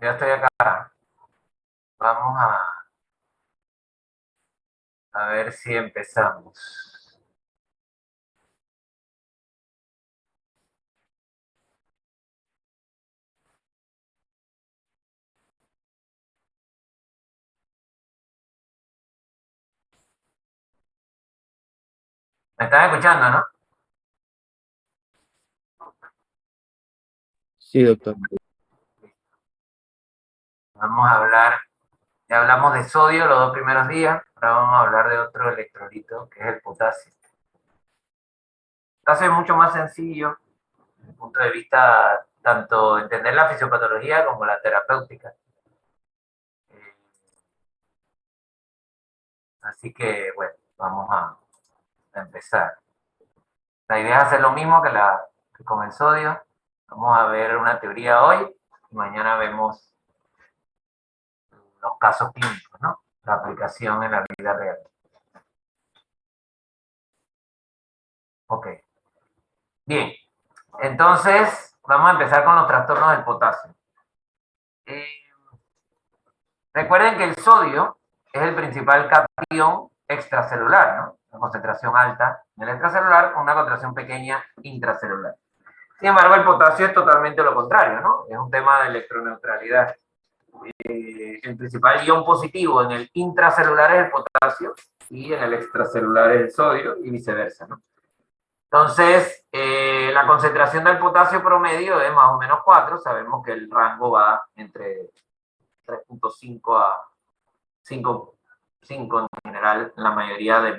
Ya estoy acá. Vamos a ver si empezamos. ¿Me están escuchando, no? Sí, doctor. Vamos a hablar, ya hablamos de sodio los dos primeros días, ahora vamos a hablar de otro electrolito, que es el potasio. El potasio es mucho más sencillo, desde el punto de vista tanto entender la fisiopatología como la terapéutica. Eh, Así que, bueno, vamos a empezar. La idea es hacer lo mismo que con el sodio. Vamos a ver una teoría hoy y mañana vemos los casos clínicos, ¿no? La aplicación en la vida real. Ok. Bien. Entonces, vamos a empezar con los trastornos del potasio. Eh, Recuerden que el sodio es el principal catión extracelular, ¿no? Una concentración alta en el extracelular con una concentración pequeña intracelular. Sin embargo, el potasio es totalmente lo contrario, ¿no? Es un tema de electroneutralidad. El principal ion positivo en el intracelular es el potasio y en el extracelular es el sodio y viceversa, ¿no? Entonces, la concentración del potasio promedio es más o menos 4. Sabemos que el rango va entre 3.5 a 5 en general en la mayoría de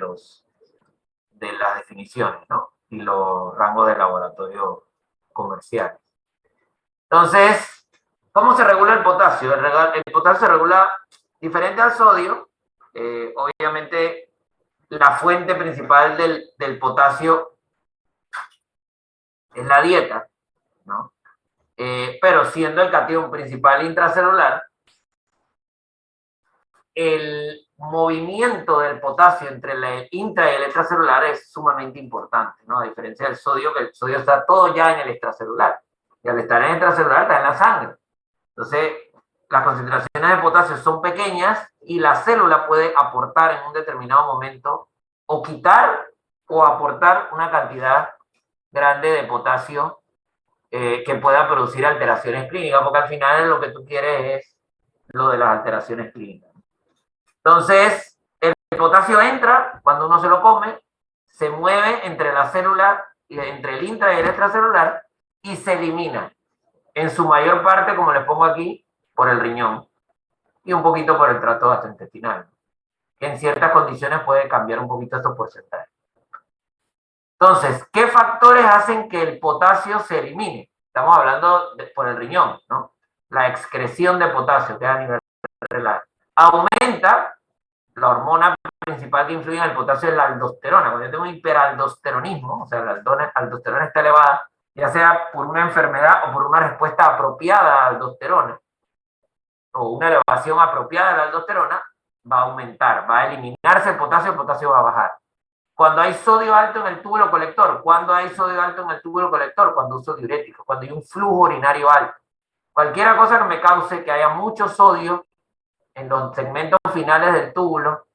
las definiciones, ¿no? Y los rangos de laboratorio comerciales. Entonces, ¿cómo se regula el potasio? El potasio se regula diferente al sodio. Obviamente, la fuente principal del potasio es la dieta, ¿no? Pero siendo el catión principal intracelular, el movimiento del potasio entre el intra y el extracelular es sumamente importante, ¿no? A diferencia del sodio, que el sodio está todo ya en el extracelular. Y al estar en el extracelular está en la sangre. Entonces, las concentraciones de potasio son pequeñas y la célula puede aportar en un determinado momento o quitar o aportar una cantidad grande de potasio que pueda producir alteraciones clínicas, porque al final lo que tú quieres es lo de las alteraciones clínicas. Entonces, el potasio entra cuando uno se lo come, se mueve entre la célula, entre el intra y el extracelular y se elimina. En su mayor parte, como les pongo aquí, por el riñón y un poquito por el tracto gastrointestinal. Que en ciertas condiciones puede cambiar un poquito estos porcentajes. Entonces, ¿qué factores hacen que el potasio se elimine? Estamos hablando por el riñón, ¿no? La excreción de potasio, que es a nivel renal. Aumenta la hormona principal que influye en el potasio es la aldosterona. Cuando yo tengo un hiperaldosteronismo, o sea, la aldosterona está elevada, ya sea por una enfermedad o por una respuesta apropiada a la aldosterona, o una elevación apropiada de la aldosterona, va a aumentar, va a eliminarse el potasio va a bajar. Cuando hay sodio alto en el túbulo colector, ¿cuándo hay sodio alto en el túbulo colector? Cuando uso diuréticos, cuando hay un flujo urinario alto. Cualquier cosa que me cause que haya mucho sodio en los segmentos finales del túbulo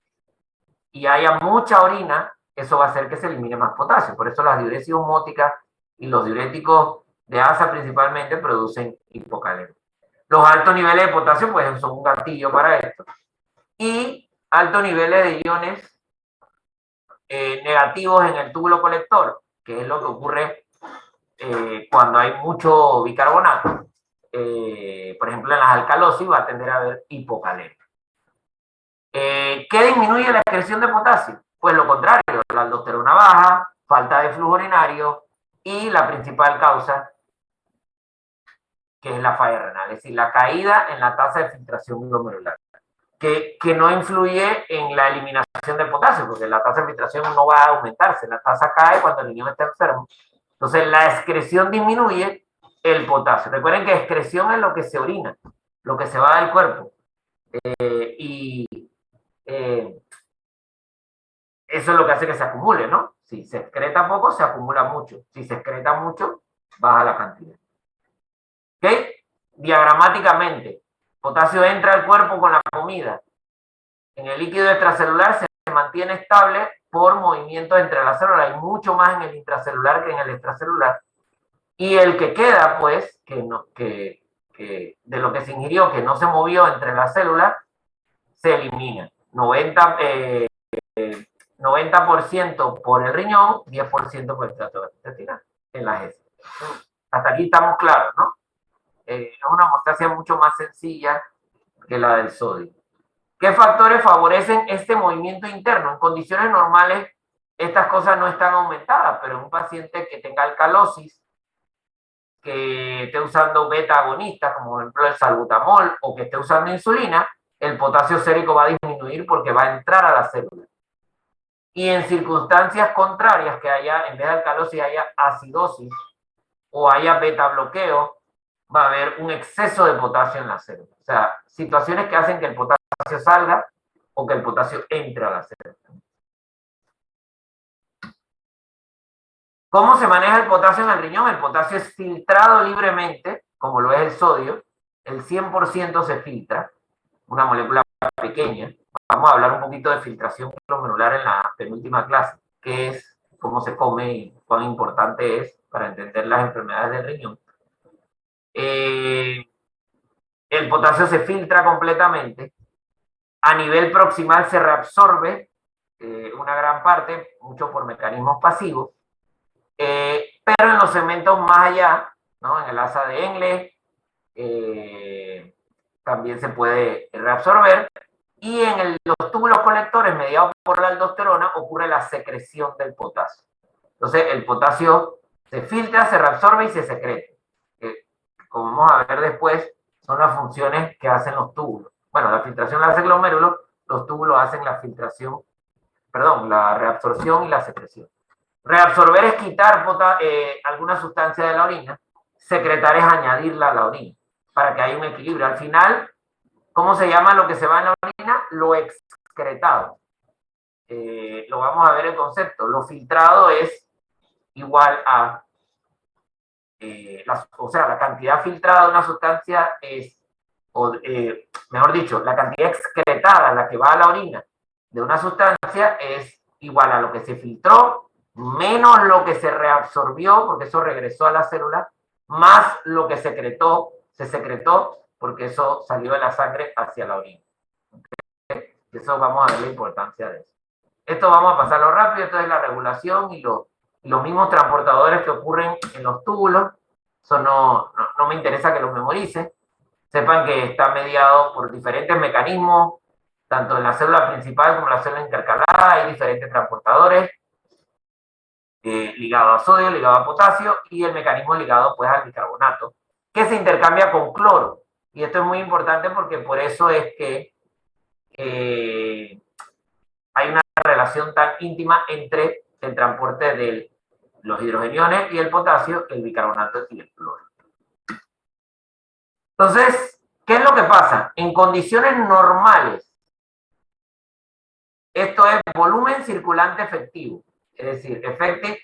y haya mucha orina, eso va a hacer que se elimine más potasio. Por eso las diuresis osmóticas y los diuréticos de asa principalmente producen hipocalemia. Los altos niveles de potasio pues son un gatillo para esto. Y altos niveles de iones negativos en el túbulo colector, que es lo que ocurre cuando hay mucho bicarbonato. Por ejemplo, en las alcalosis va a tender a haber hipocalemia. ¿Qué disminuye la excreción de potasio? Pues lo contrario, la aldosterona baja, falta de flujo urinario y la principal causa, que es la falla renal, es decir, la caída en la tasa de filtración glomerular, que no influye en la eliminación del potasio, porque la tasa de filtración no va a aumentarse, la tasa cae cuando el niño está enfermo. Entonces, la excreción disminuye el potasio. Recuerden que excreción es lo que se orina, lo que se va del cuerpo. Y eso es lo que hace que se acumule, ¿no? Si se excreta poco, se acumula mucho. Si se excreta mucho, baja la cantidad. ¿Ok? Diagramáticamente, Potasio entra al cuerpo con la comida. En el líquido extracelular se mantiene estable por movimientos entre las células. Hay mucho más en el intracelular que en el extracelular. Y el que queda, pues, de lo que se ingirió, que no se movió entre las células, se elimina. 90% por el riñón, 10% por el tracto intestinal, en las heces. Hasta aquí estamos claros, ¿no? Es una hemostasia mucho más sencilla que la del sodio. ¿Qué factores favorecen este movimiento interno? En condiciones normales, estas cosas no están aumentadas, pero en un paciente que tenga alcalosis, que esté usando beta agonistas, como por ejemplo el salbutamol, o que esté usando insulina, el potasio sérico va a disminuir porque va a entrar a la célula. Y en circunstancias contrarias, que haya, en vez de alcalosis, haya acidosis o haya beta bloqueo, va a haber un exceso de potasio en la célula. O sea, situaciones que hacen que el potasio salga o que el potasio entre a la célula. ¿Cómo se maneja el potasio en el riñón? El potasio es filtrado libremente, como lo es el sodio. El 100% se filtra, una molécula pequeña. Vamos a hablar un poquito de filtración glomerular en la penúltima clase, que es cómo se come y cuán importante es para entender las enfermedades del riñón. El potasio se filtra completamente. A nivel proximal se reabsorbe una gran parte, mucho por mecanismos pasivos. Pero en los segmentos más allá, ¿no? En el asa de Engle, también se puede reabsorber. Y en los túbulos colectores mediados por la aldosterona ocurre la secreción del potasio. Entonces el potasio se filtra, se reabsorbe y se secreta. Como vamos a ver después, son las funciones que hacen los túbulos. Bueno, la filtración la hace el glomérulo, los túbulos hacen la filtración, perdón, la reabsorción y la secreción. Reabsorber es quitar alguna sustancia de la orina, secretar es añadirla a la orina, para que haya un equilibrio. Al final, ¿cómo se llama lo que se va en la orina? Lo excretado. Lo vamos a ver el concepto. Lo filtrado es igual a, la cantidad filtrada de una sustancia es, mejor dicho, la cantidad excretada, la que va a la orina de una sustancia es igual a lo que se filtró, menos lo que se reabsorbió, porque eso regresó a la célula, más lo que se secretó, porque eso salió de la sangre hacia la orina. ¿Okay? Eso vamos a ver la importancia de eso. Esto vamos a pasarlo rápido, esto es la regulación y los mismos transportadores que ocurren en los túbulos. Eso no me interesa que los memoricen. Sepan que está mediado por diferentes mecanismos, tanto en la célula principal como en la célula intercalada, hay diferentes transportadores ligado a sodio, ligado a potasio, y el mecanismo ligado pues al bicarbonato, que se intercambia con cloro. Y esto es muy importante porque por eso es que hay una relación tan íntima entre el transporte de los hidrogeniones y el potasio, el bicarbonato y el cloro. Entonces, ¿qué es lo que pasa? En condiciones normales, esto es volumen circulante efectivo, es decir, effective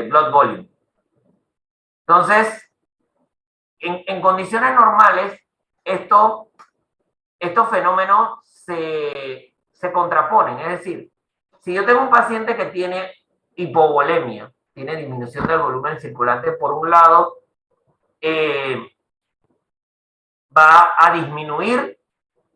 blood volume. Entonces, en condiciones normales, estos fenómenos se contraponen. Es decir, si yo tengo un paciente que tiene hipovolemia, tiene disminución del volumen circulante, por un lado, va a disminuir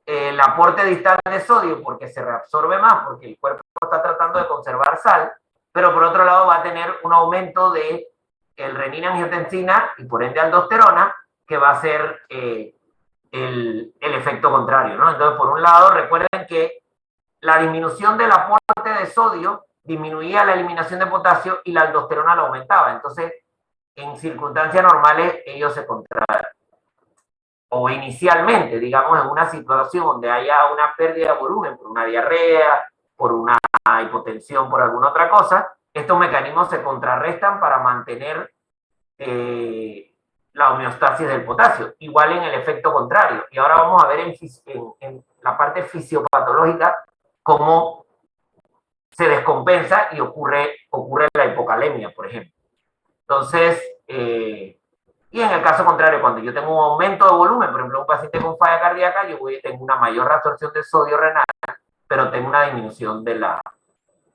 el aporte distal de sodio porque se reabsorbe más, porque el cuerpo está tratando de conservar sal, pero por otro lado va a tener un aumento de el renina-angiotensina y por ende aldosterona, que va a ser el efecto contrario, ¿no? Entonces, por un lado, recuerden que la disminución del aporte de sodio disminuía la eliminación de potasio y la aldosterona la aumentaba. Entonces, en circunstancias normales, ellos se contraen. O inicialmente, digamos, en una situación donde haya una pérdida de volumen por una diarrea, por una hipotensión, por alguna otra cosa, estos mecanismos se contrarrestan para mantener la homeostasis del potasio, igual en el efecto contrario. Y ahora vamos a ver en la parte fisiopatológica cómo se descompensa y ocurre la hipocalemia, por ejemplo. Entonces, Y en el caso contrario, cuando yo tengo un aumento de volumen, por ejemplo, un paciente con falla cardíaca, tengo una mayor reabsorción de sodio renal, pero tengo una disminución de la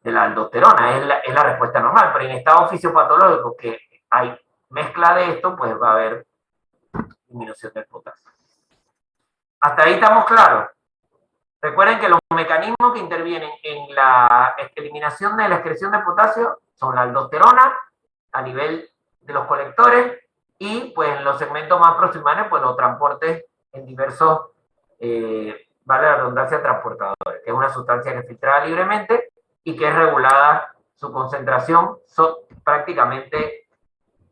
aldosterona, es la respuesta normal, pero en estado fisiopatológico que hay mezcla de esto, pues va a haber disminución del potasio. Hasta ahí estamos claros. Recuerden que los mecanismos que intervienen en la eliminación de la excreción de potasio son la aldosterona a nivel de los colectores y pues en los segmentos más proximales pues los transportes en diversos, vale la redundancia, transportadores, que es una sustancia que es filtrada libremente y que es regulada su concentración prácticamente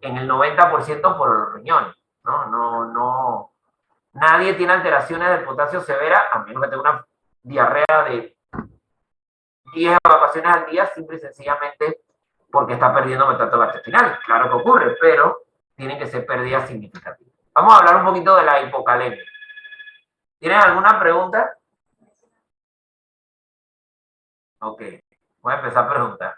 en el 90% por los riñones. Nadie tiene alteraciones del potasio severa, a menos que tenga una diarrea de 10 evacuaciones al día, simple y sencillamente porque está perdiendo metato gastrointestinal. Claro que ocurre, pero tienen que ser pérdidas significativas. Vamos a hablar un poquito de la hipocalemia. ¿Tienen alguna pregunta? Ok, voy a empezar a preguntar.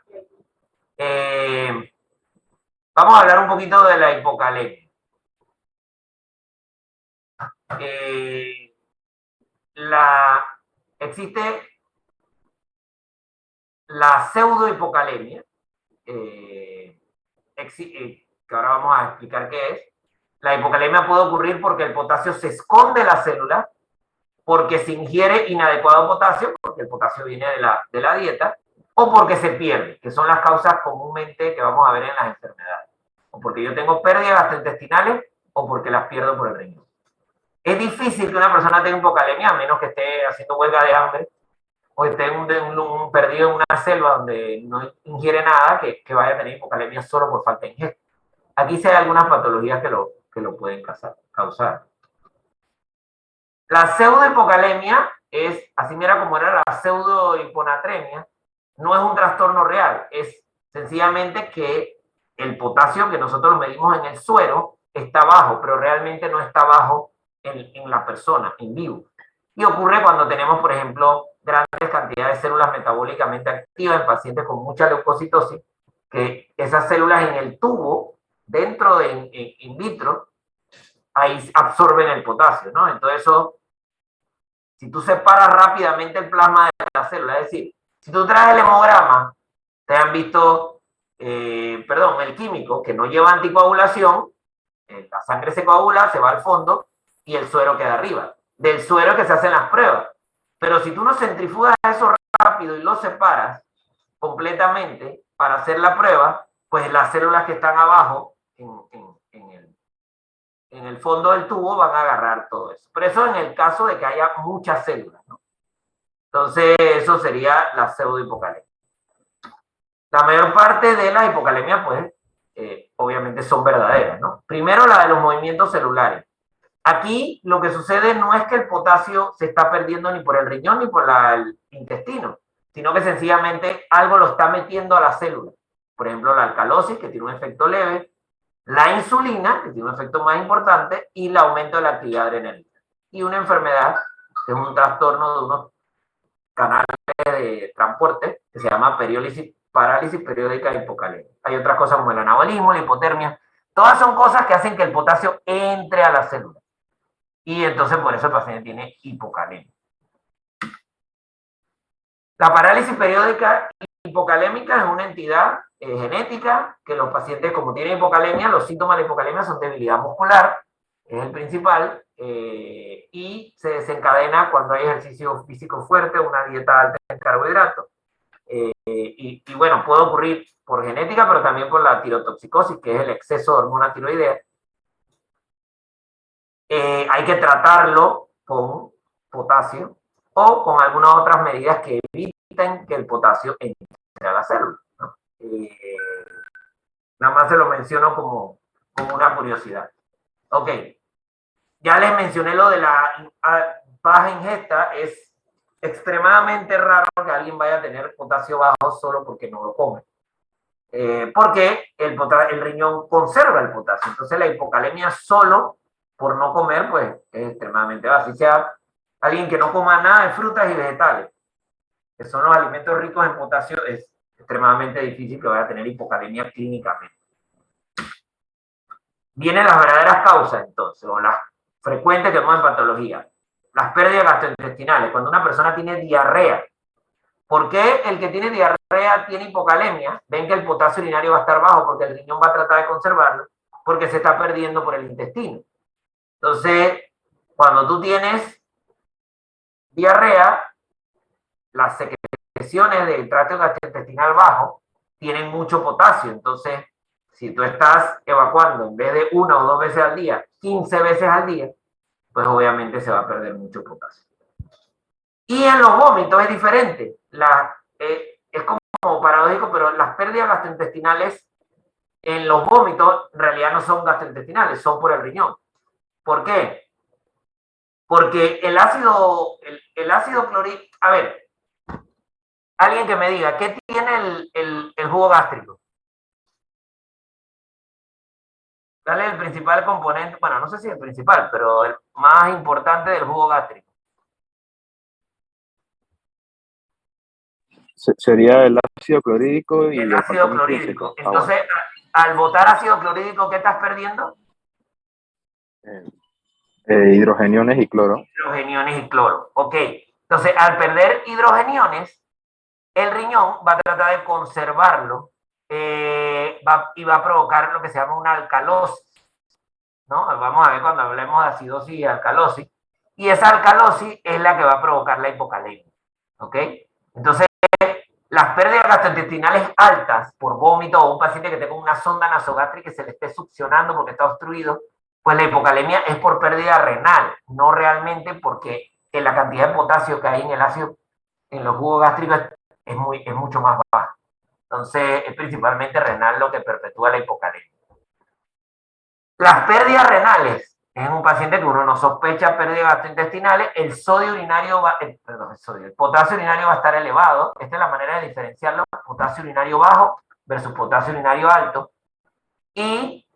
Vamos a hablar un poquito de la hipocalemia. Existe la pseudohipocalemia, que ahora vamos a explicar qué es. La hipocalemia puede ocurrir porque el potasio se esconde en la célula, porque se ingiere inadecuado potasio, porque el potasio viene de la dieta, o porque se pierde, que son las causas comúnmente que vamos a ver en las enfermedades. O porque yo tengo pérdidas gastrointestinales o porque las pierdo por el riñón. Es difícil que una persona tenga hipocalemia a menos que esté haciendo huelga de hambre o esté perdido en una selva donde no ingiere nada, que vaya a tener hipocalemia solo por falta de ingesta. Aquí sí hay algunas patologías que lo pueden causar. La pseudohipocalemia es, así mira como era la pseudohiponatremia, no es un trastorno real, es sencillamente que el potasio que nosotros medimos en el suero está bajo, pero realmente no está bajo en la persona, en vivo. Y ocurre cuando tenemos, por ejemplo, grandes cantidades de células metabólicamente activas en pacientes con mucha leucocitosis, que esas células en el tubo, dentro de in vitro, ahí absorben el potasio, ¿no? Entonces eso, si tú separas rápidamente el plasma de la célula, es decir, si tú traes el hemograma, te han visto, el químico que no lleva anticoagulación, la sangre se coagula, se va al fondo y el suero queda arriba. Del suero que se hacen las pruebas. Pero si tú no centrifugas eso rápido y lo separas completamente para hacer la prueba, pues las células que están abajo en el fondo del tubo van a agarrar todo eso. Pero eso en el caso de que haya muchas células, ¿no? Entonces, eso sería la pseudohipocalemia. La mayor parte de las hipocalemias, pues, obviamente son verdaderas, ¿no? Primero, la de los movimientos celulares. Aquí lo que sucede no es que el potasio se está perdiendo ni por el riñón ni por el intestino, sino que sencillamente algo lo está metiendo a la célula. Por ejemplo, la alcalosis, que tiene un efecto leve, la insulina, que tiene un efecto más importante, y el aumento de la actividad adrenérgica. Y una enfermedad, que es un trastorno de unos canales de transporte, que se llama parálisis periódica hipocalemia. Hay otras cosas como el anabolismo, la hipotermia. Todas son cosas que hacen que el potasio entre a la célula. Y entonces por eso el paciente tiene hipocalemia. La parálisis periódica hipocalémica es una entidad genética que los pacientes, como tienen hipocalemia, los síntomas de hipocalemia son debilidad muscular, es el principal, y se desencadena cuando hay ejercicio físico fuerte, una dieta alta en carbohidratos. Y bueno, puede ocurrir por genética, pero también por la tirotoxicosis, que es el exceso de hormona tiroidea. Hay que tratarlo con potasio o con algunas otras medidas que eviten que el potasio entre a la célula, ¿no? Nada más se lo menciono como una curiosidad. Ok, ya les mencioné lo de la baja ingesta. Es extremadamente raro que alguien vaya a tener potasio bajo solo porque no lo come. Porque el riñón conserva el potasio. Entonces la hipocalemia solo por no comer, pues es extremadamente baja. Así sea alguien que no coma nada de frutas y vegetales, que son los alimentos ricos en potasio, es extremadamente difícil que vaya a tener hipocalemia clínicamente. Vienen las verdaderas causas, entonces, o las frecuentes que vemos en patología. Las pérdidas gastrointestinales, cuando una persona tiene diarrea. ¿Por qué el que tiene diarrea tiene hipocalemia? Ven que el potasio urinario va a estar bajo porque el riñón va a tratar de conservarlo, porque se está perdiendo por el intestino. Entonces, cuando tú tienes diarrea, las secreciones del tracto gastrointestinal bajo tienen mucho potasio. Entonces, si tú estás evacuando en vez de 1 o 2 veces al día, 15 veces al día, pues obviamente se va a perder mucho potasio. Y en los vómitos es diferente. Es como paradójico, pero las pérdidas gastrointestinales en los vómitos en realidad no son gastrointestinales, son por el riñón. ¿Por qué? Porque el ácido clorhídrico, a ver, alguien que me diga, ¿qué tiene el jugo gástrico? ¿Cuál es el principal componente? Bueno, no sé si el principal, pero el más importante del jugo gástrico. Sería el ácido clorhídrico y El el ácido factor clorhídrico. intrínseco. Entonces, al botar ácido clorhídrico, ¿qué estás perdiendo? Hidrogeniones y cloro. Hidrogeniones y cloro. Ok. Entonces, al perder hidrogeniones, el riñón va a tratar de conservarlo y va a provocar lo que se llama una alcalosis, ¿no? Vamos a ver cuando hablemos de acidosis y alcalosis. Y esa alcalosis es la que va a provocar la hipocalemia, ¿ok? Entonces, las pérdidas gastrointestinales altas por vómito o un paciente que tenga una sonda nasogástrica que se le esté succionando porque está obstruido, pues la hipocalemia es por pérdida renal, no realmente porque la cantidad de potasio que hay en el ácido, en los jugos gástricos es mucho más baja. Entonces, es principalmente renal lo que perpetúa la hipocalemia. Las pérdidas renales, en un paciente que uno no sospecha pérdidas gastrointestinales, el sodio urinario va, el potasio urinario va a estar elevado. Esta es la manera de diferenciarlo, potasio urinario bajo versus potasio urinario alto. Y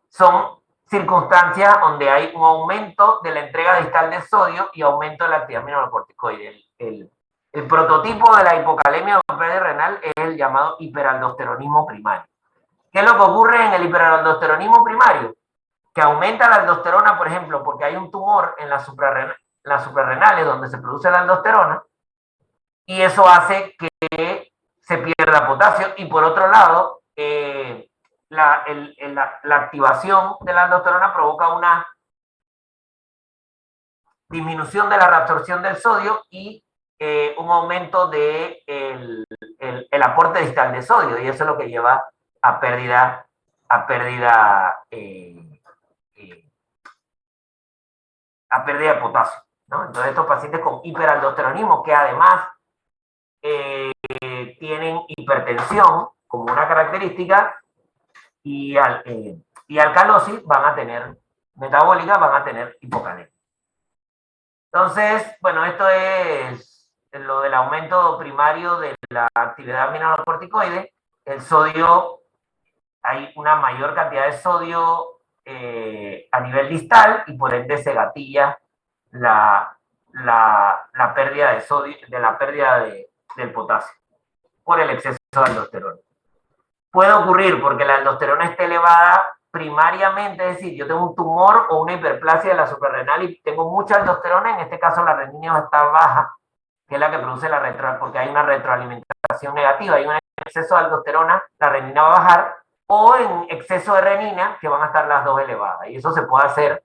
son circunstancias donde hay un aumento de la entrega distal de sodio y aumento de la actividad mineralocorticoide. El prototipo de la hipocalemia o pérdida renal es el llamado hiperaldosteronismo primario. ¿Qué es lo que ocurre en el hiperaldosteronismo primario? Que aumenta la aldosterona, por ejemplo, porque hay un tumor en las suprarrenales donde se produce la aldosterona, y eso hace que se pierda potasio. Y por otro lado, la activación de la aldosterona provoca una disminución de la reabsorción del sodio y un aumento del el aporte distal de sodio, y eso es lo que lleva a pérdida a pérdida a pérdida de potasio, ¿no? Entonces estos pacientes con hiperaldosteronismo que además tienen hipertensión como una característica y alcalosis van a tener metabólica, van a tener hipocalemia. Entonces, bueno, esto es lo del aumento primario de la actividad mineralocorticoide. El sodio, hay una mayor cantidad de sodio a nivel distal y por ende se gatilla la pérdida de sodio, de la pérdida del potasio por el exceso de aldosterona. Puede ocurrir porque la aldosterona esté elevada primariamente, es decir, yo tengo un tumor o una hiperplasia de la suprarrenal y tengo mucha aldosterona, en este caso la renina va a estar baja, que es la que produce porque hay una retroalimentación negativa, hay un exceso de aldosterona, la renina va a bajar, o en exceso de renina, que van a estar las dos elevadas. Y eso se puede hacer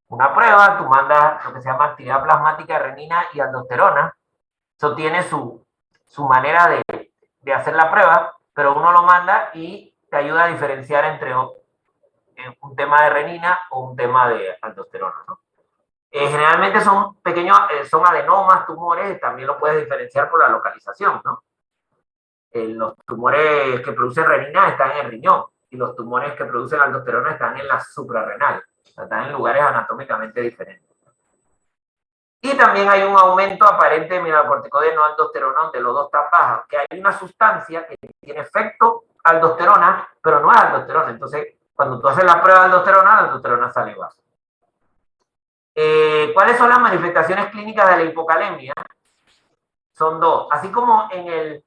una prueba, tú mandas lo que se llama actividad plasmática de renina y aldosterona, eso tiene su manera de hacer la prueba, pero uno lo manda y te ayuda a diferenciar entre un tema de renina o un tema de aldosterona, ¿no? Generalmente son pequeños, son adenomas, tumores, también lo puedes diferenciar por la localización, ¿no? Los tumores que producen renina están en el riñón y los tumores que producen aldosterona están en la suprarrenal, o sea, están en lugares anatómicamente diferentes. Y también hay un aumento aparente de mineralocorticoide no aldosterona, donde los dos están bajos, que hay una sustancia que tiene efecto aldosterona, pero no es aldosterona. Entonces, cuando tú haces la prueba de aldosterona, la aldosterona sale baja. ¿Cuáles son las manifestaciones clínicas de la hipocalemia? Son dos. Así como en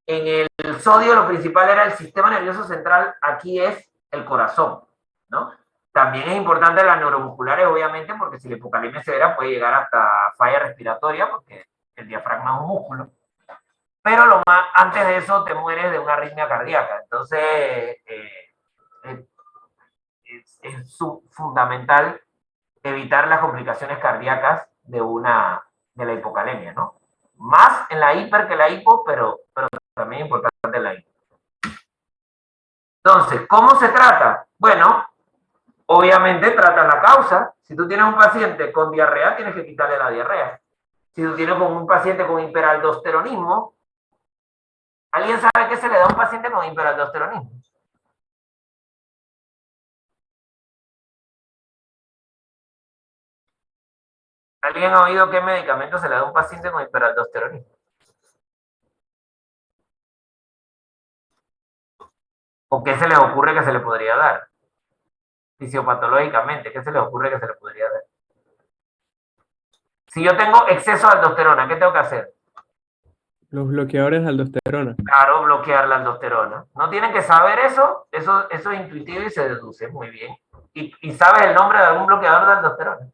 el sodio lo principal era el sistema nervioso central, aquí es el corazón, ¿no? También es importante las neuromusculares, obviamente, porque si la hipocalemia severa puede llegar hasta falla respiratoria, porque el diafragma es un músculo. Pero antes de eso te mueres de una arritmia cardíaca. Entonces, es fundamental evitar las complicaciones cardíacas de la hipocalemia, ¿no? Más en la hiper que la hipo, pero también es importante la hipo. Entonces, ¿cómo se trata? Bueno, obviamente trata la causa. Si tú tienes un paciente con diarrea, tienes que quitarle la diarrea. Si tú tienes un paciente con hiperaldosteronismo, ¿alguien sabe qué se le da a un paciente con hiperaldosteronismo? ¿Alguien ha oído qué medicamento se le da a un paciente con hiperaldosteronismo? ¿O qué se les ocurre que se le podría dar? Fisiopatológicamente, ¿qué se les ocurre que se le podría dar? Si yo tengo exceso de aldosterona, ¿qué tengo que hacer? Los bloqueadores de aldosterona. Claro, bloquear la aldosterona. No tienen que saber eso es intuitivo y se deduce muy bien. ¿Y sabes el nombre de algún bloqueador de aldosterona?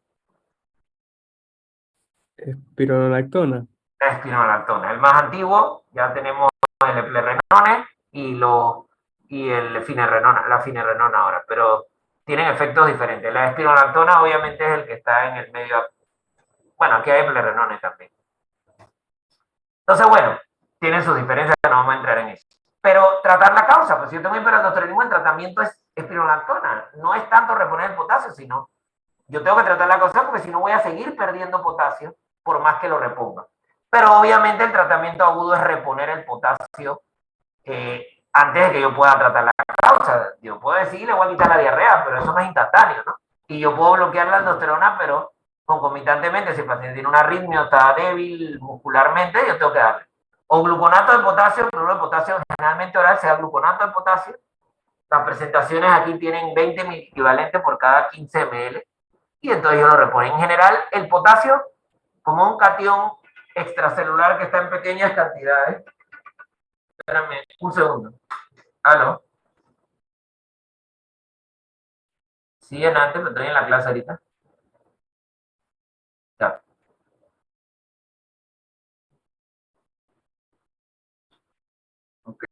Espironolactona. La espironolactona. El más antiguo, ya tenemos el eplerenone y el finerenona, la finerenona ahora, pero tienen efectos diferentes. La espironolactona obviamente es el que está en el medio. Bueno, aquí hay eplerenone también. Entonces, bueno, tienen sus diferencias, no vamos a entrar en eso. Pero tratar la causa, pues si yo tengo hiperaldosteronismo, el tratamiento es espironolactona. No es tanto reponer el potasio, sino yo tengo que tratar la causa porque si no voy a seguir perdiendo potasio por más que lo reponga. Pero obviamente el tratamiento agudo es reponer el potasio antes de que yo pueda tratar la causa. Yo puedo decir, le voy a quitar la diarrea, pero eso no es instantáneo, ¿no? Y yo puedo bloquear la aldosterona, pero concomitantemente, si el paciente tiene una arritmia o está débil muscularmente, yo tengo que darle. O gluconato de potasio, cloruro de potasio, generalmente oral sea gluconato de potasio. Las presentaciones aquí tienen 20 equivalentes por cada 15 ml. Y entonces yo lo repongo. En general, el potasio, como un catión extracelular que está en pequeñas cantidades. Espérame un segundo. ¿Aló? ¿Siguen antes? ¿Me estoy en la clase ahorita? Ya. Ok.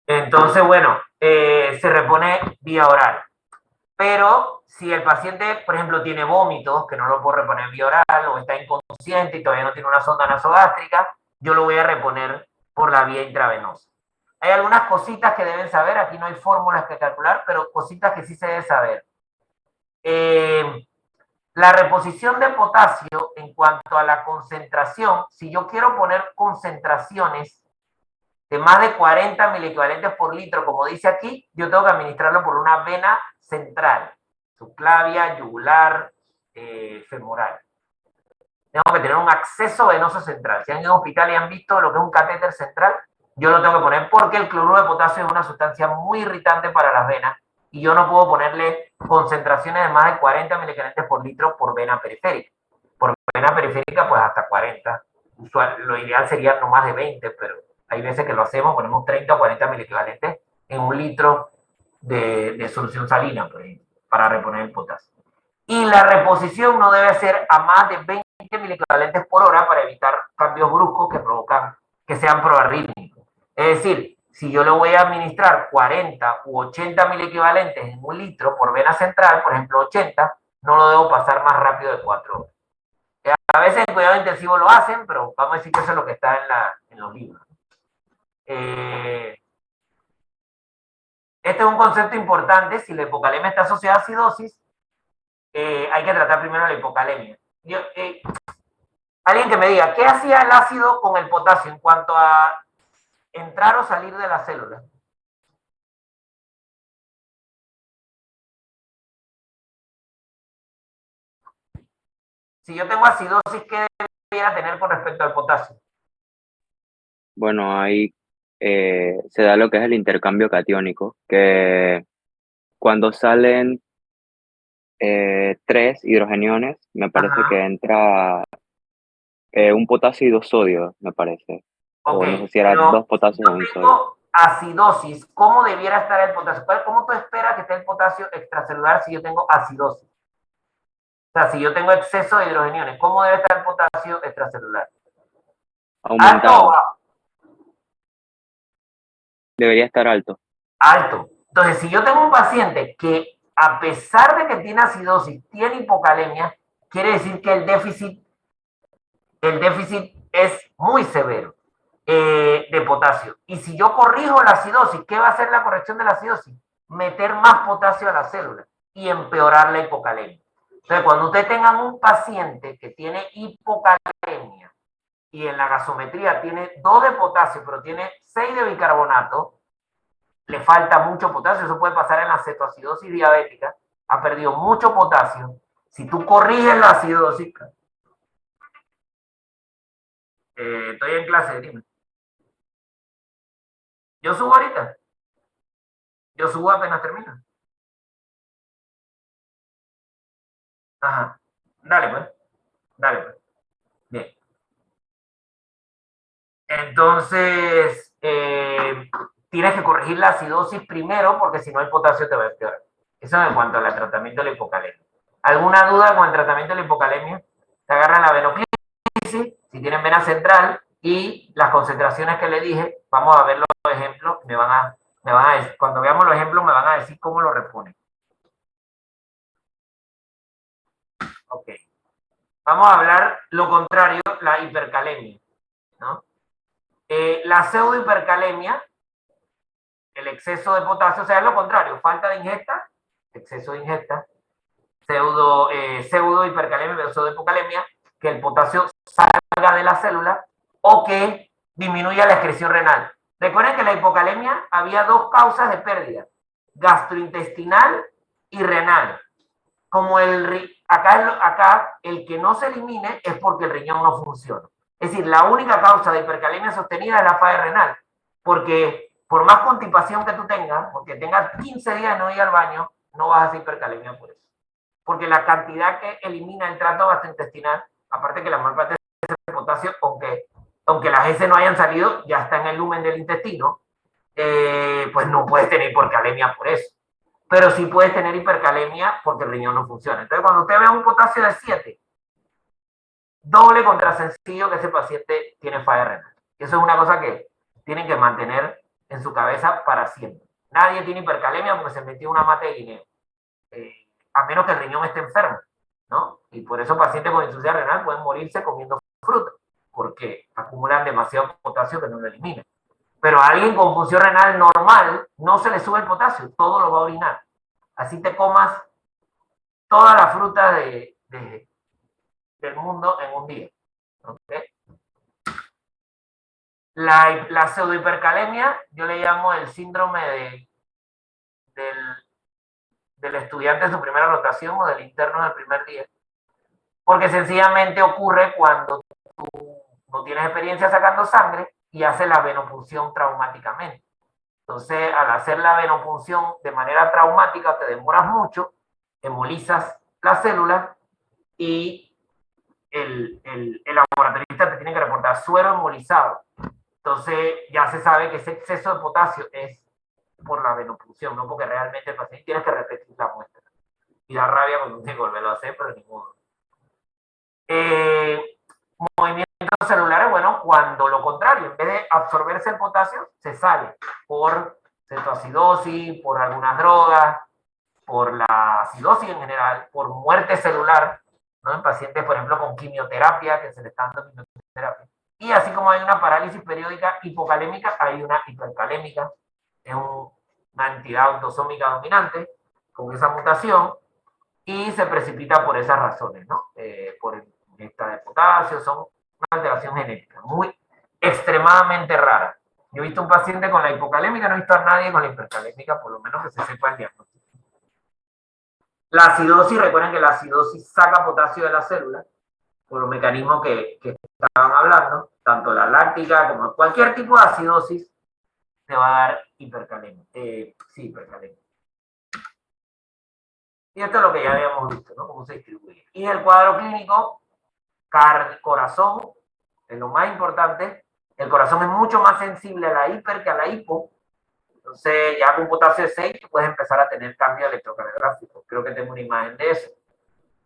Entonces, bueno, se repone vía oral. Pero si el paciente, por ejemplo, tiene vómitos, que no lo puedo reponer vía oral, o está inconsciente y todavía no tiene una sonda nasogástrica, yo lo voy a reponer por la vía intravenosa. Hay algunas cositas que deben saber, aquí no hay fórmulas que calcular, pero cositas que sí se debe saber. La reposición de potasio en cuanto a la concentración, si yo quiero poner concentraciones de más de 40 miliequivalentes por litro, como dice aquí, yo tengo que administrarlo por una vena central, subclavia, yugular, femoral. Tengo que tener un acceso venoso central. Si han ido a un hospital y han visto lo que es un catéter central, yo lo tengo que poner porque el cloruro de potasio es una sustancia muy irritante para las venas y yo no puedo ponerle concentraciones de más de 40 miligramos por litro por vena periférica. Por vena periférica, pues hasta 40. Lo ideal sería no más de 20, pero hay veces que lo hacemos, ponemos 30 o 40 miliequivalentes en un litro de solución salina, por ejemplo, para reponer el potasio. Y la reposición no debe ser a más de 20 miliequivalentes por hora para evitar cambios bruscos que provocan que sean proarrítmicos. Es decir, si yo le voy a administrar 40 u 80 miliequivalentes en un litro por vena central, por ejemplo 80, no lo debo pasar más rápido de 4 horas. A veces en cuidado intensivo lo hacen, pero vamos a decir que eso es lo que está en los libros. Este es un concepto importante. Si la hipocalemia está asociada a acidosis, hay que tratar primero la hipocalemia. Alguien que me diga, ¿qué hacía el ácido con el potasio en cuanto a entrar o salir de la célula? Si yo tengo acidosis, ¿qué debería tener con respecto al potasio? Bueno, ahí se da lo que es el intercambio catiónico, que cuando salen tres hidrogeniones, me parece Ajá. que entra un potasio y dos sodios, me parece. O Ok, no sé si era pero 2 potasios yo o un sodio. tengo acidosis, ¿cómo debiera estar el potasio? ¿Cómo tú esperas que esté el potasio extracelular si yo tengo acidosis? O sea, si yo tengo exceso de hidrogeniones, ¿cómo debe estar el potasio extracelular? ¿Alto o Aumentado. bajo? Debería estar alto. Alto. Entonces, si yo tengo un paciente que a pesar de que tiene acidosis, tiene hipocalemia, quiere decir que el déficit es muy severo de potasio. Y si yo corrijo la acidosis, ¿qué va a hacer la corrección de la acidosis? Meter más potasio a la célula y empeorar la hipocalemia. Entonces, cuando usted tenga un paciente que tiene hipocalemia y en la gasometría tiene 2 de potasio, pero tiene 6 de bicarbonato, le falta mucho potasio. Eso puede pasar en la cetoacidosis diabética. Ha perdido mucho potasio. Si tú corriges la acidosis, estoy en clase, dime. Yo subo ahorita. Yo subo apenas termina. Ajá. Dale, pues. Dale, pues. Bien. Entonces, tienes que corregir la acidosis primero porque si no el potasio te va a empeorar. Eso en cuanto al tratamiento de la hipocalemia. ¿Alguna duda con el tratamiento de la hipocalemia? Te agarran la venoclisis, si tienen vena central, y las concentraciones que le dije, vamos a ver los ejemplos, cuando veamos los ejemplos me van a decir cómo lo reponen. Ok. Vamos a hablar lo contrario, la hipercalemia, ¿no? La pseudohipercalemia, el exceso de potasio, o sea, es lo contrario, falta de ingesta, exceso de ingesta, pseudohipercalemia, pseudohipocalemia, que el potasio salga de la célula o que disminuya la excreción renal. Recuerden que en la hipocalemia había 2 causas de pérdida, gastrointestinal y renal. Como acá el que no se elimine es porque el riñón no funciona. Es decir, la única causa de hipercalemia sostenida es la falla renal, porque por más constipación que tú tengas, porque tengas 15 días de no ir al baño, no vas a hacer hipercalemia por eso. Porque la cantidad que elimina el tracto gastrointestinal, aparte que la mayor parte de potasio, aunque las heces no hayan salido, ya está en el lumen del intestino, pues no puedes tener hipercalemia por eso. Pero sí puedes tener hipercalemia porque el riñón no funciona. Entonces, cuando usted ve un potasio de 7, doble contra sencillo que ese paciente tiene falla renal. Eso es una cosa que tienen que mantener en su cabeza para siempre. Nadie tiene hipercalemia porque se metió una mate de guineo. A menos que el riñón esté enfermo, ¿no? Y por eso pacientes con insuficiencia renal pueden morirse comiendo fruta, porque acumulan demasiado potasio que no lo eliminan. Pero a alguien con función renal normal no se le sube el potasio, todo lo va a orinar. Así te comas toda la fruta del mundo en un día. ¿Okay? La pseudohipercalemia, yo le llamo el síndrome del estudiante en su primera rotación o del interno en el primer día, porque sencillamente ocurre cuando tú no tienes experiencia sacando sangre y haces la venopunción traumáticamente. Entonces, al hacer la venopunción de manera traumática, te demoras mucho, embolizas la célula y el laboratorista te tiene que reportar suero embolizado. Entonces, ya se sabe que ese exceso de potasio es por la venopunción, no porque realmente el paciente tiene que repetir la muestra. Y da rabia cuando tiene que volverlo a hacer, pero ni modo. Movimientos celulares, bueno, cuando lo contrario, en vez de absorberse el potasio, se sale por cetoacidosis, por algunas drogas, por la acidosis en general, por muerte celular, ¿no? En pacientes, por ejemplo, con quimioterapia, que se le está dando quimioterapia. Y así como hay una parálisis periódica hipocalémica, hay una hipercalémica, es una entidad autosómica dominante con esa mutación y se precipita por esas razones, ¿no? Por ingesta de potasio, son una alteración genética muy extremadamente rara. Yo he visto un paciente con la hipocalémica, no he visto a nadie con la hipercalémica, por lo menos que se sepa el diagnóstico. La acidosis, recuerden que la acidosis saca potasio de la célula, por los mecanismos que estaban hablando, tanto la láctica como cualquier tipo de acidosis te va a dar hipercalemia. Sí, hipercalemia. Y esto es lo que ya habíamos visto, ¿no? Cómo se distribuye. Y el cuadro clínico, corazón, es lo más importante, El corazón es mucho más sensible a la hiper que a la hipo. Entonces, ya con potasio de 6, puedes empezar a tener cambio electrocardiográfico. Creo que tengo una imagen de eso.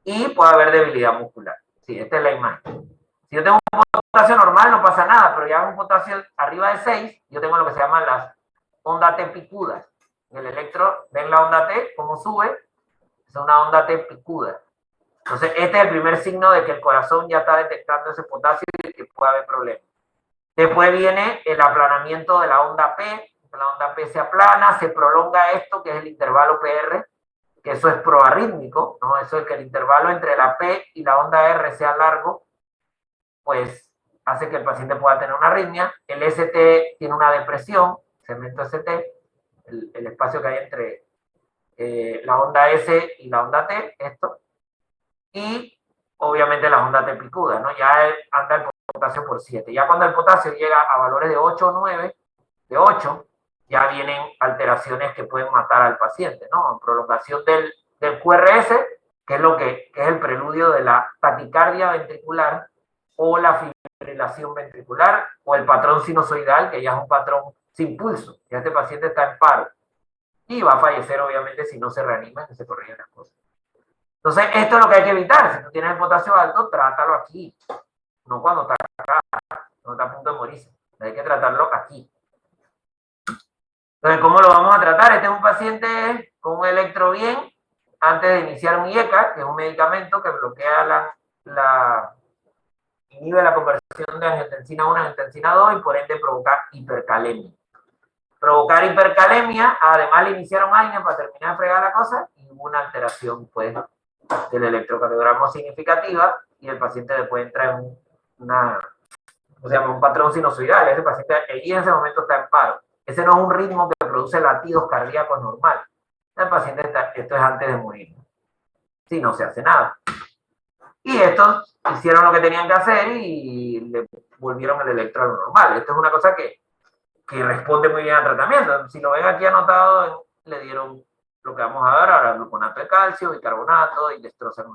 Y puede haber debilidad muscular. Sí, esta es la imagen. Si yo tengo un potasio normal, no pasa nada, pero ya un potasio arriba de 6, yo tengo lo que se llaman las ondas T picudas. En el electro, ven la onda T, cómo sube, es una onda T picuda. Entonces, este es el primer signo de que el corazón ya está detectando ese potasio y que puede haber problemas. Después viene el aplanamiento de la onda P. La onda P se aplana, se prolonga esto, que es el intervalo PR, que eso es proarrítmico, ¿no? Eso es que el intervalo entre la P y la onda R sea largo, pues hace que el paciente pueda tener una arritmia. El ST tiene una depresión, segmento ST, el espacio que hay entre la onda S y la onda T, esto, y obviamente las ondas T picudas, ¿no? Ya anda el potasio por 7. Ya cuando el potasio llega a valores de 8 o 9, de 8, ya vienen alteraciones que pueden matar al paciente, ¿no? Prolongación del QRS, que es, que es el preludio de la taquicardia ventricular o la fibrilación ventricular o el patrón sinusoidal, que ya es un patrón sin pulso. Ya este paciente está en paro y va a fallecer, obviamente, si no se reanima, que se corrigen las cosas. Entonces, esto es lo que hay que evitar. Si tú tienes el potasio alto, trátalo aquí, no cuando está acá, no está a punto de morirse. Hay que tratarlo aquí. Entonces, ¿cómo lo vamos a tratar? Este es un paciente con un electro bien antes de iniciar un IECA, que es un medicamento que bloquea inhibe la conversión de angiotensina 1 a angiotensina 2 y por ende provoca hipercalemia. Provocar hipercalemia, además le iniciaron AINE para terminar de fregar la cosa y hubo una alteración pues, del electrocardiograma significativa y el paciente después entra en un patrón sinusoidal. Ese paciente ahí en ese momento está en paro. Ese no es un ritmo que produce latidos cardíacos normal. El paciente esto es antes de morir. Si no se hace nada. Y estos hicieron lo que tenían que hacer y le volvieron el electro a lo normal. Esto es una cosa que responde muy bien al tratamiento. Si lo ven aquí anotado, le dieron lo que vamos a ver ahora, gluconato de calcio, bicarbonato y destrozan.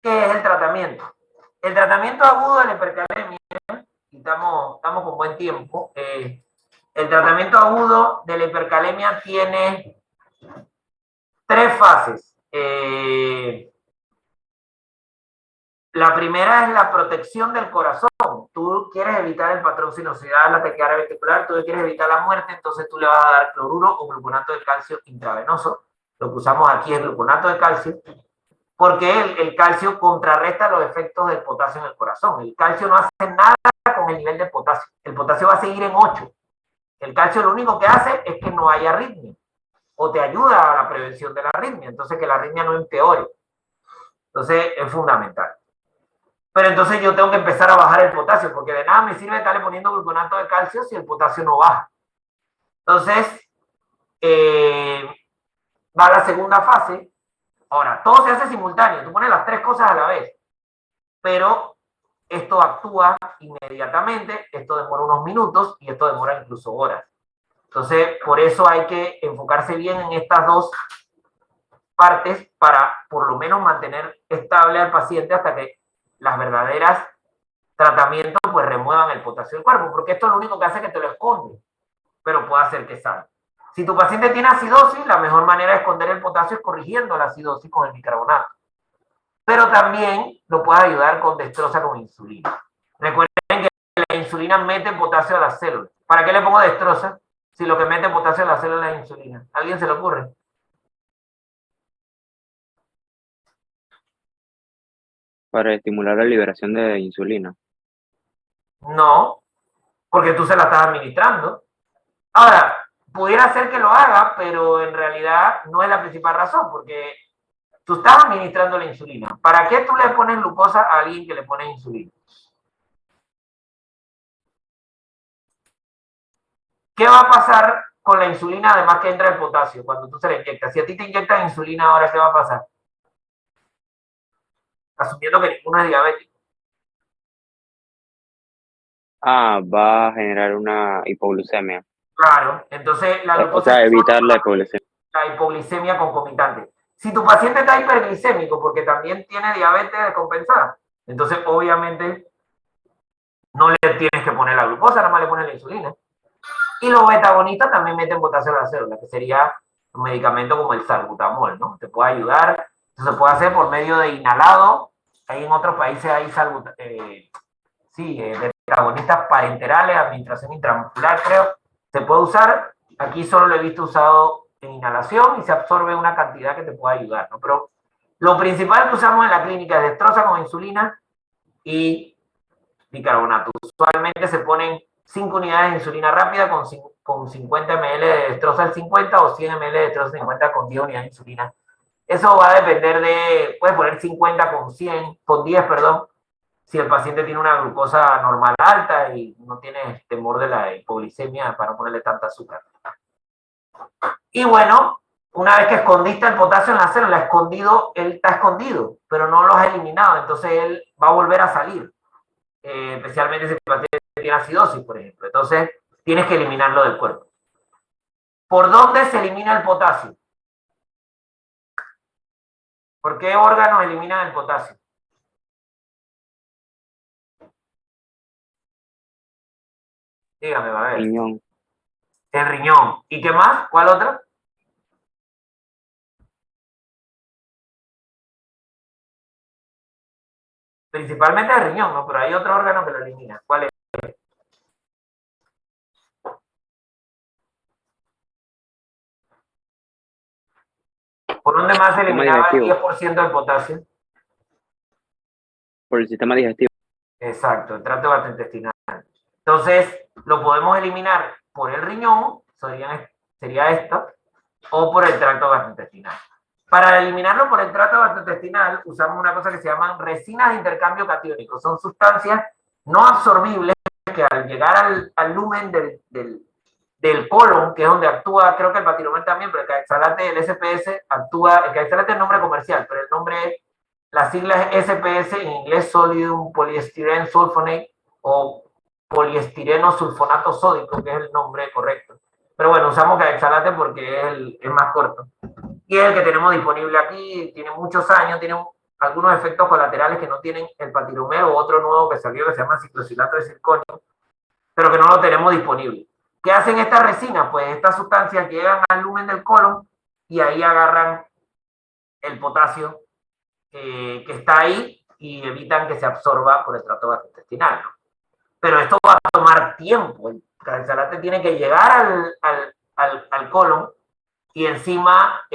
¿Qué es el tratamiento? El tratamiento agudo de la hipercalemia, y estamos con buen tiempo, el tratamiento agudo de la hipercalemia tiene 3 fases. La primera es la protección del corazón. Tú quieres evitar el patrón sinusoidal, la taquicardia ventricular, tú quieres evitar la muerte, entonces tú le vas a dar cloruro o gluconato de calcio intravenoso. Lo que usamos aquí es gluconato de calcio, porque el calcio contrarresta los efectos del potasio en el corazón. El calcio no hace nada con el nivel de potasio. El potasio va a seguir en 8. El calcio lo único que hace es que no haya arritmia, o te ayuda a la prevención de la arritmia, entonces que la arritmia no empeore. Entonces es fundamental. Pero entonces yo tengo que empezar a bajar el potasio, porque de nada me sirve estarle poniendo gluconato de calcio si el potasio no baja. Entonces, va a la segunda fase. Ahora, todo se hace simultáneo, tú pones las 3 cosas a la vez, pero esto actúa inmediatamente, esto demora unos minutos y esto demora incluso horas. Entonces, por eso hay que enfocarse bien en estas 2 partes para por lo menos mantener estable al paciente hasta que las verdaderas tratamientos pues remuevan el potasio del cuerpo, porque esto es lo único que hace que te lo esconde, pero puede hacer que salga. Si tu paciente tiene acidosis, la mejor manera de esconder el potasio es corrigiendo la acidosis con el bicarbonato. Pero también lo puede ayudar con dextrosa con insulina. Recuerden que la insulina mete potasio a las células. ¿Para qué le pongo dextrosa si lo que mete potasio a las células es insulina? ¿A alguien se le ocurre? Para estimular la liberación de insulina. No, porque tú se la estás administrando. Ahora, pudiera ser que lo haga, pero en realidad no es la principal razón, porque tú estás administrando la insulina. ¿Para qué tú le pones glucosa a alguien que le pone insulina? ¿Qué va a pasar con la insulina además que entra el potasio cuando tú se la inyectas? Si a ti te inyectan insulina ahora, ¿qué va a pasar? Asumiendo que ninguno es diabético. Va a generar una hipoglucemia. Claro, entonces la glucosa... O sea, evitar la hipoglucemia. La hipoglicemia concomitante. Si tu paciente está hiperglicémico porque también tiene diabetes descompensada, entonces obviamente no le tienes que poner la glucosa, nada más le pones la insulina. Y los beta-agonistas también meten potasio a la célula, que sería un medicamento como el salbutamol, ¿no? Te puede ayudar. Eso se puede hacer por medio de inhalado. Ahí en otros países hay beta-agonistas parenterales, administración intramuscular, creo. Se puede usar. Aquí solo lo he visto usado en inhalación y se absorbe una cantidad que te puede ayudar, ¿no? Pero lo principal que usamos en la clínica es dextrosa con insulina y bicarbonato. Usualmente se ponen 5 unidades de insulina rápida con 50 ml de dextrosa al 50 o 100 ml de dextrosa al 50 con 10 unidades de insulina. Eso va a depender de, puedes poner 50 con 100, con 10, perdón, si el paciente tiene una glucosa normal alta y no tiene temor de la hipoglicemia para no ponerle tanta azúcar. Y bueno, una vez que escondiste el potasio en la célula, él está escondido, pero no lo has eliminado, entonces él va a volver a salir. Especialmente si el paciente tiene acidosis, por ejemplo. Entonces, tienes que eliminarlo del cuerpo. ¿Por dónde se elimina el potasio? ¿Por qué órganos eliminan el potasio? Dígame, va a ver. Riñón. El riñón. ¿Y qué más? ¿Cuál otra? Principalmente el riñón, ¿no? Pero hay otro órgano que lo elimina. ¿Cuál es? ¿Por dónde más se eliminaba el 10% del potasio? Por el sistema digestivo. Exacto, el tracto gastrointestinal. Entonces, lo podemos eliminar por el riñón, sería esto, o por el tracto gastrointestinal. Para eliminarlo por el tracto gastrointestinal, usamos una cosa que se llaman resinas de intercambio catiónico. Son sustancias no absorbibles que al llegar al lumen del colon, que es donde actúa, creo que el patiromer también, pero el caexalate, el SPS, actúa, el caexalate es el nombre comercial, pero el nombre, la sigla es SPS, en inglés Sodium Polyestyrene Sulfonate, o poliestireno sulfonato sódico, que es el nombre correcto. Pero bueno, usamos caexalate porque es más corto. Y es el que tenemos disponible aquí, tiene muchos años, tiene algunos efectos colaterales que no tienen el patiromer o otro nuevo que salió que se llama ciclosilato de circonio, pero que no lo tenemos disponible. ¿Qué hacen estas resinas? Pues estas sustancias llegan al lumen del colon y ahí agarran el potasio que está ahí y evitan que se absorba por el tracto gastrointestinal, ¿no? Pero esto va a tomar tiempo. El caexalate tiene que llegar al colon y encima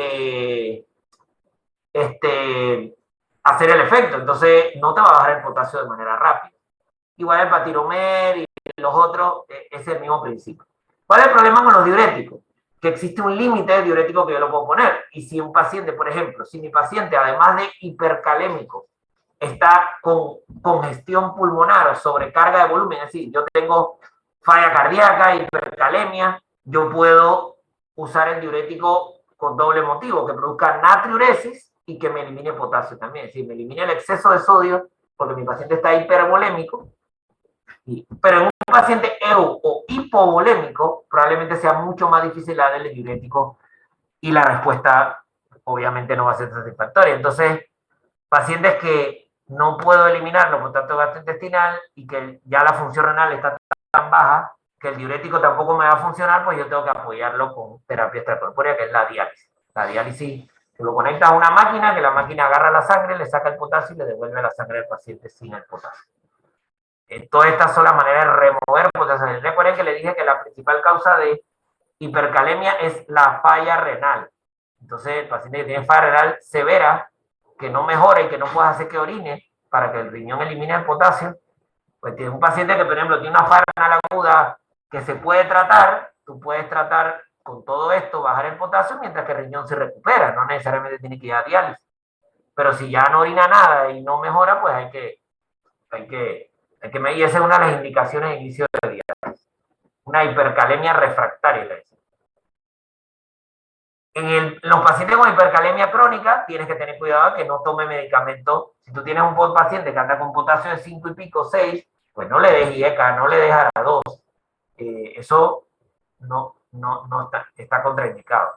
hacer el efecto. Entonces no te va a bajar el potasio de manera rápida. Igual el patiromer y los otros es el mismo principio. ¿Cuál es el problema con los diuréticos? Que existe un límite de diurético que yo lo puedo poner. Y si un paciente, por ejemplo, si mi paciente, además de hipercalémico, está con congestión pulmonar o sobrecarga de volumen, es decir, yo tengo falla cardíaca, hipercalemia, yo puedo usar el diurético con doble motivo, que produzca natriuresis y que me elimine potasio también, es decir, me elimine el exceso de sodio porque mi paciente está hipervolémico, pero en un paciente o hipovolémico probablemente sea mucho más difícil la del diurético y la respuesta obviamente no va a ser satisfactoria. Entonces, pacientes que no puedo eliminarlo por tracto gastrointestinal y que ya la función renal está tan baja que el diurético tampoco me va a funcionar, pues yo tengo que apoyarlo con terapia extracorpórea, que es la diálisis. La diálisis, tú lo conectas a una máquina, que la máquina agarra la sangre, le saca el potasio y le devuelve la sangre al paciente sin el potasio. Todas estas son las maneras de remover potasio. Recuerden que le dije que la principal causa de hipercalemia es la falla renal. Entonces, el paciente que tiene falla renal severa, que no mejora y que no puede hacer que orine para que el riñón elimine el potasio, pues tiene un paciente que, por ejemplo, tiene una falla renal aguda que se puede tratar, tú puedes tratar con todo esto, bajar el potasio mientras que el riñón se recupera, no necesariamente tiene que ir a diálisis. Pero si ya no orina nada y no mejora, pues hay que medir. Esa es una de las indicaciones de inicio de diálisis. Una hipercalemia refractaria. En los pacientes con hipercalemia crónica, tienes que tener cuidado que no tome medicamento. Si tú tienes un paciente que anda con potasio de 5 y pico, 6, pues no le des IECA, no le des ARA2. Eso no está contraindicado.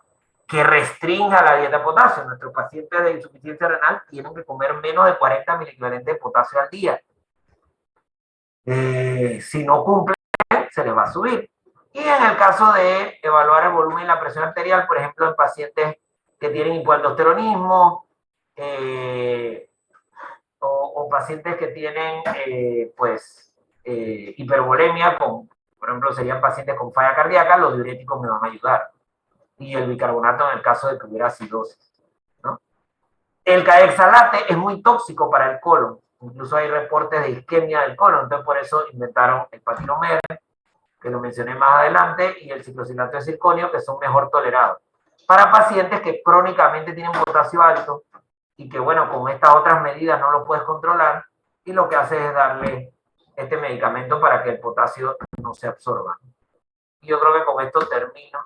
Que restrinja la dieta de potasio. Nuestros pacientes de insuficiencia renal tienen que comer menos de 40 miliequivalentes de potasio al día. Si no cumple, se les va a subir. Y en el caso de evaluar el volumen y la presión arterial, por ejemplo, en pacientes que tienen hipoaldosteronismo, o pacientes que tienen, hipervolemia, por ejemplo, serían pacientes con falla cardíaca, los diuréticos me van a ayudar. Y el bicarbonato en el caso de que hubiera acidosis, ¿no? El caexalate es muy tóxico para el colon. Incluso hay reportes de isquemia del colon. Entonces, por eso inventaron el patinomer, que lo mencioné más adelante, y el ciclocilato de circonio, que son mejor tolerados. Para pacientes que crónicamente tienen potasio alto y que, bueno, con estas otras medidas no lo puedes controlar, y lo que haces es darle este medicamento para que el potasio no se absorba. Y yo creo que con esto termino.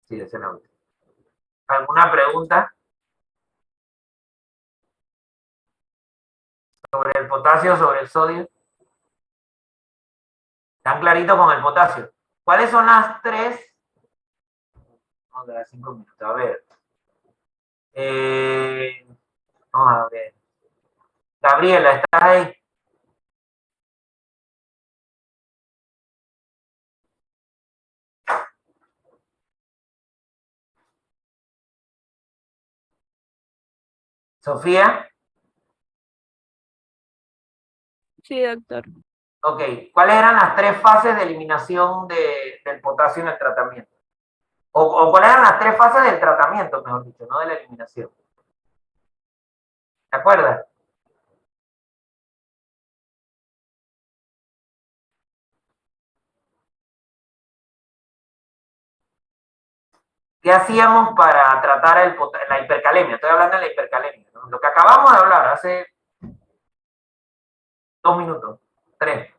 Sí, ese es la última. ¿Alguna pregunta sobre el potasio, sobre el sodio? ¿Están claritos con el potasio? ¿Cuáles son las tres? Vamos a dar 5 minutos. A ver. Vamos a ver. Gabriela, ¿estás ahí? Sofía. Sí, doctor. Ok. ¿Cuáles eran las tres fases de eliminación del potasio en el tratamiento? O cuáles eran las tres fases del tratamiento, mejor dicho, no de la eliminación. ¿Te acuerdas? ¿Qué hacíamos para tratar la hipercalemia? Estoy hablando de la hipercalemia, ¿no? Lo que acabamos de hablar hace 2 minutos, 3.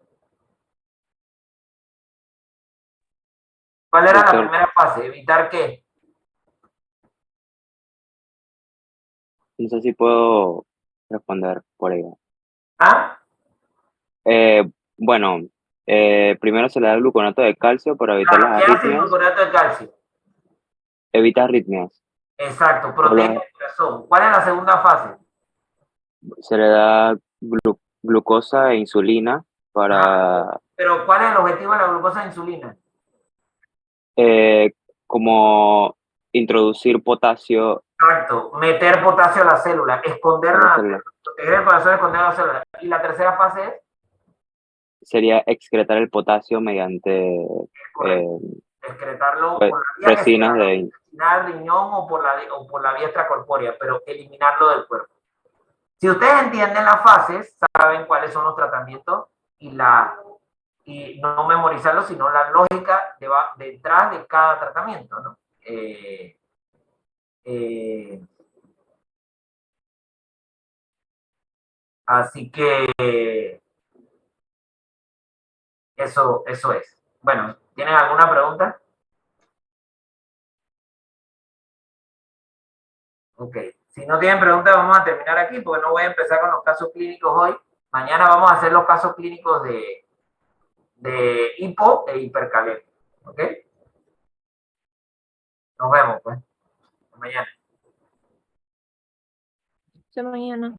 ¿Cuál era la Doctor, primera fase? ¿Evitar qué? no sé si puedo responder por ello. ¿Ah? Eh, bueno, primero se le da el gluconato de calcio para evitar Claro, las ¿qué hace el arritmias, gluconato de calcio? evita arritmias. Exacto, O protege el corazón. ¿Cuál es la segunda fase? se le da glucosa e insulina Ajá. para Pero ¿cuál es el objetivo de la glucosa e insulina? eh, como introducir potasio Exacto, meter potasio a la célula, esconder a la la célula. célula, proteger el corazón, esconder la célula. Y la tercera fase es, Sería excretar el potasio mediante eh, correcto, excretarlo pues, por la vía que sea, resinas ¿no? de... Intestinal, riñón o por la vía extracorpórea, pero eliminarlo del cuerpo. Si ustedes entienden las fases, saben cuáles son los tratamientos y no memorizarlo, sino la lógica detrás de cada tratamiento, ¿no? Eh, así que eso es. Bueno, ¿tienen alguna pregunta? Ok. Si no tienen preguntas, vamos a terminar aquí, porque no voy a empezar con los casos clínicos hoy. Mañana vamos a hacer los casos clínicos de hipo e hipercalemia. ¿Ok? Nos vemos, pues. Mañana. Hasta mañana.